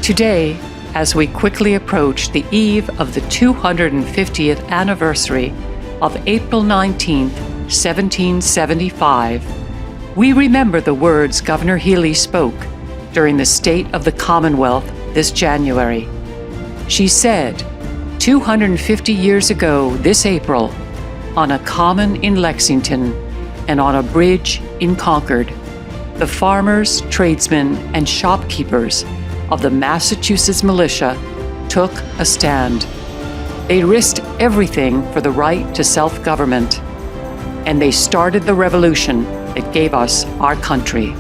Today, as we quickly approach the eve of the 250th anniversary of April 19, 1775, we remember the words Governor Healey spoke during the State of the Commonwealth this January. She said, 250 years ago this April, on a common in Lexington and on a bridge in Concord, the farmers, tradesmen, and shopkeepers of the Massachusetts militia took a stand. They risked everything for the right to self-government, and they started the revolution that gave us our country.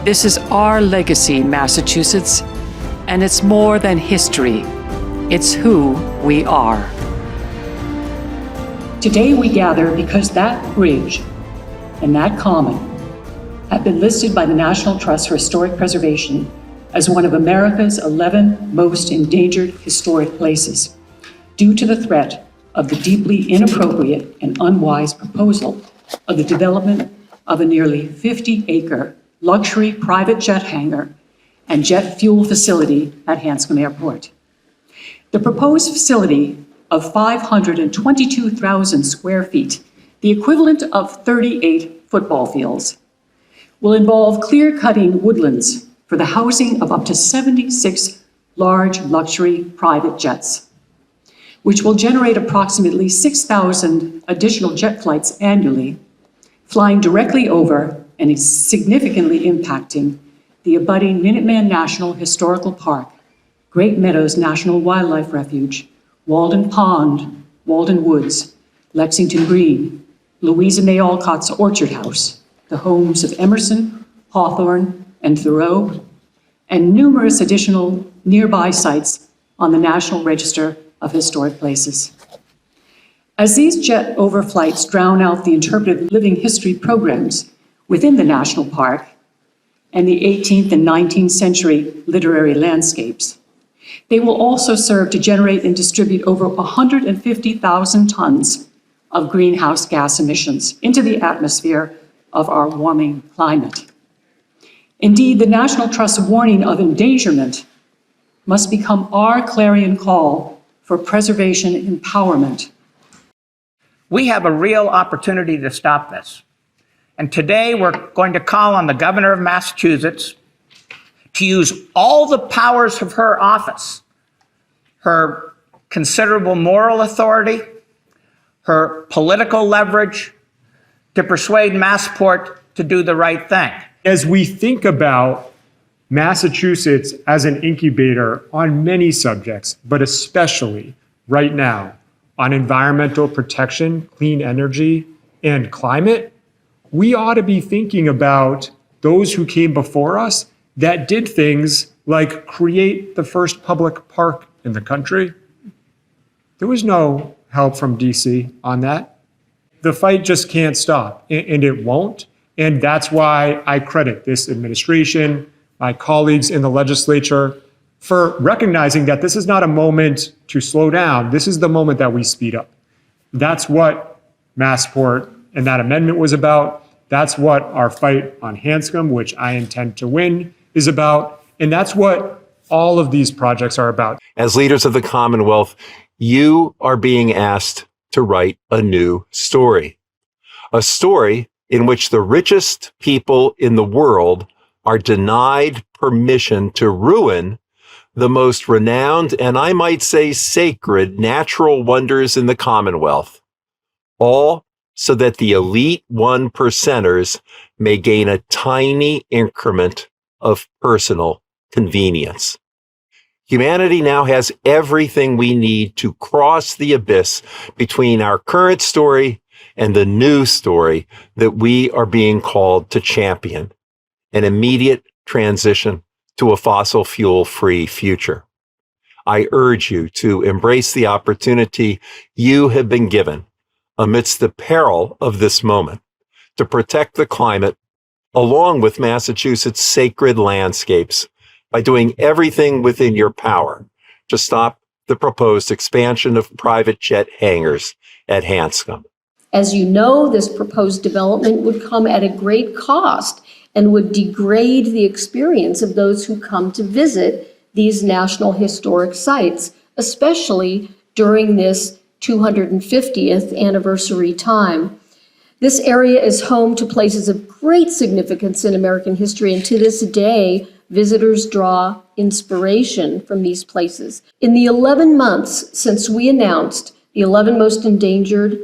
This is our legacy, Massachusetts, and it's more than history. It's who we are. Today we gather because that bridge and that common have been listed by the National Trust for Historic Preservation as one of America's 11 most endangered historic places, due to the threat of the deeply inappropriate and unwise proposal of the development of a nearly 50-acre luxury private jet hangar and jet fuel facility at Hanscom Airport. The proposed facility of 522,000 square feet, the equivalent of 38 football fields, will involve clear-cutting woodlands for the housing of up to 76 large luxury private jets, which will generate approximately 6,000 additional jet flights annually, flying directly over and is significantly impacting the abutting Minuteman National Historical Park, Great Meadows National Wildlife Refuge, Walden Pond, Walden Woods, Lexington Green, Louisa May Alcott's Orchard House, the homes of Emerson, Hawthorne, and Thoreau, and numerous additional nearby sites on the National Register of Historic Places. As these jet overflights drown out the interpretive living history programs within the national park and the 18th and 19th century literary landscapes, they will also serve to generate and distribute over 150,000 tons of greenhouse gas emissions into the atmosphere of our warming climate. Indeed, the National Trust's warning of endangerment must become our clarion call for preservation empowerment. We have a real opportunity to stop this. And today we're going to call on the Governor of Massachusetts to use all the powers of her office, her considerable moral authority, her political leverage, to persuade Massport to do the right thing. As we think about Massachusetts as an incubator on many subjects, but especially right now on environmental protection, clean energy, and climate, we ought to be thinking about those who came before us that did things like create the first public park in the country. There was no help from DC on that. The fight just can't stop, and it won't. And that's why I credit this administration, my colleagues in the legislature, for recognizing that this is not a moment to slow down. This is the moment that we speed up. That's what Massport and that amendment was about. That's what our fight on Hanscom, which I intend to win, is about. And that's what all of these projects are about. As leaders of the Commonwealth, you are being asked to write a new story. A story in which the richest people in the world are denied permission to ruin the most renowned and I might say sacred natural wonders in the Commonwealth, all so that the elite 1%ers may gain a tiny increment of personal convenience. Humanity now has everything we need to cross the abyss between our current story and the new story that we are being called to champion, an immediate transition to a fossil fuel-free future. I urge you to embrace the opportunity you have been given amidst the peril of this moment to protect the climate along with Massachusetts' sacred landscapes by doing everything within your power to stop the proposed expansion of private jet hangars at Hanscom. As you know, this proposed development would come at a great cost and would degrade the experience of those who come to visit these National Historic Sites, especially during this 250th anniversary time. This area is home to places of great significance in American history, and to this day, visitors draw inspiration from these places. In the 11 months since we announced the 11 Most Endangered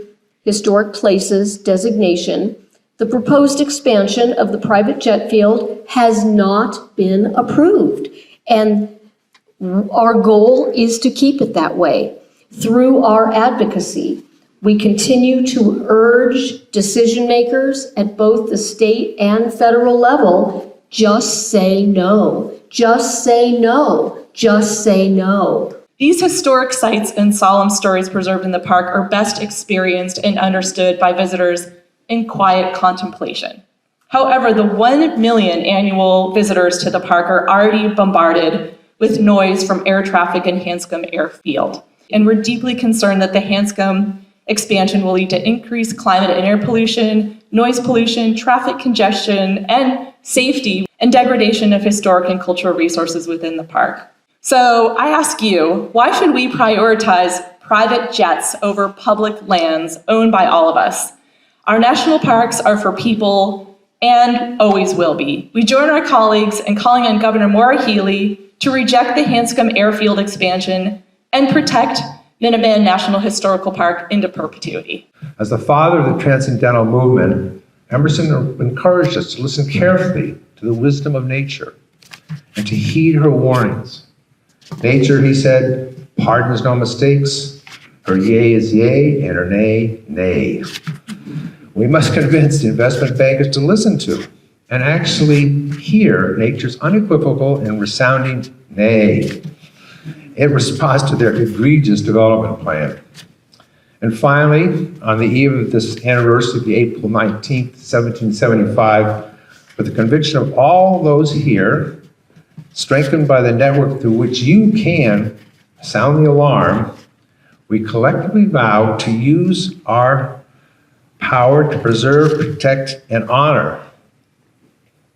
Historic Places designation, the proposed expansion of the private jet field has not been approved. And our goal is to keep it that way. Through our advocacy, we continue to urge decision makers at both the state and federal level, just say no, just say no, just say no. These historic sites and solemn stories preserved in the park are best experienced and understood by visitors in quiet contemplation. However, the 1 million annual visitors to the park are already bombarded with noise from air traffic in Hanscom Airfield. And we're deeply concerned that the Hanscom expansion will lead to increased climate and air pollution, noise pollution, traffic congestion, and safety, and degradation of historic and cultural resources within the park. So I ask you, why should we prioritize private jets over public lands owned by all of us? Our national parks are for people and always will be. We join our colleagues in calling on Governor Healey to reject the Hanscom Airfield expansion and protect Minuteman National Historical Park into perpetuity. As the father of the Transcendental Movement, Emerson encouraged us to listen carefully to the wisdom of nature and to heed her warnings. Nature, he said, pardons no mistakes. Her yea is yea and her nay, nay. We must convince the investment bankers to listen to and actually hear nature's unequivocal and resounding nay. It responds to their egregious development plan. And finally, on the eve of this anniversary, April 19th, 1775, with the conviction of all those here, strengthened by the network through which you can sound the alarm, we collectively vow to use our power to preserve, protect, and honor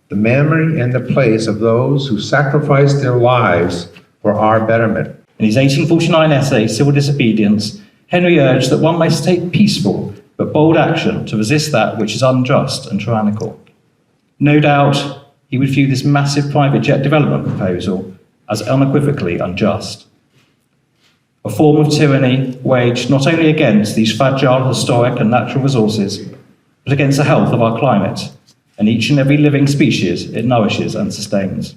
the memory and the place of those who sacrificed their lives for our betterment. In his 1849 essay, Civil Disobedience, Henry urged that one must take peaceful but bold action to resist that which is unjust and tyrannical. No doubt, he would view this massive private jet development proposal as unequivocally unjust. A form of tyranny waged not only against these fragile historic and natural resources, but against the health of our climate and each and every living species it nourishes and sustains.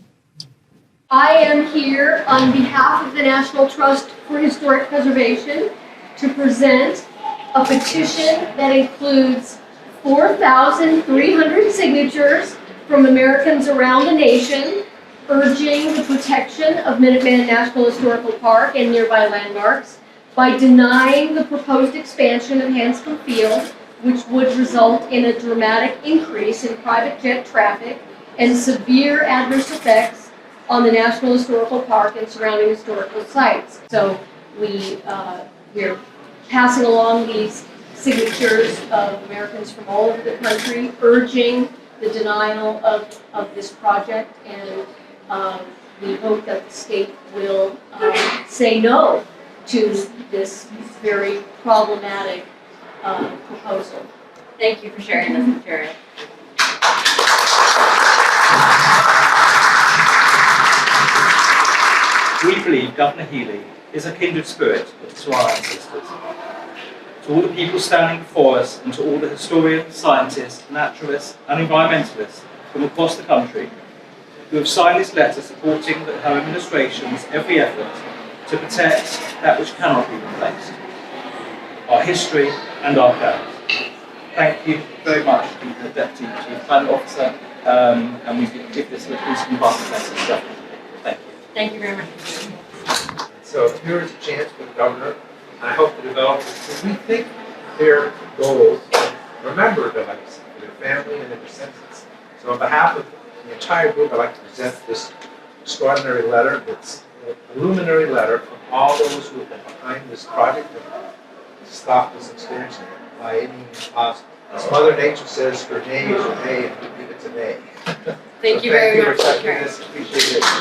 I am here on behalf of the National Trust for Historic Preservation to present a petition that includes 4,300 signatures from Americans around the nation urging the protection of Minuteman National Historical Park and nearby landmarks by denying the proposed expansion of Hanscom Field, which would result in a dramatic increase in private jet traffic and severe adverse effects on the National Historical Park and surrounding historical sites. So we're passing along these signatures of Americans from all over the country urging the denial of this project, and we hope that the state will say no to this very problematic proposal. Thank you for sharing this material. We believe Governor Healey is a kindred spirit to our ancestors. To all the people standing before us, and to all the historians, scientists, naturalists, and environmentalists from across the country who have signed this letter supporting her administration's every effort to protect that which cannot be replaced, our history and our plans. Thank you very much to the Deputy Chief Planning Officer, and we give this a piece of button message. Thank you. Thank you very much. So here is a chance for the governor, and I hope the developers, who we think their goals, remember their legacy, for their family and their descendants. So on behalf of the entire group, I'd like to present this extraordinary letter. It's a luminary letter from all those who have been behind this project and stop this expansion by any means possible. As Mother Nature says, her nay is her nay, and we give it to nay. Thank you very much. Thank you for accepting this. Appreciate it.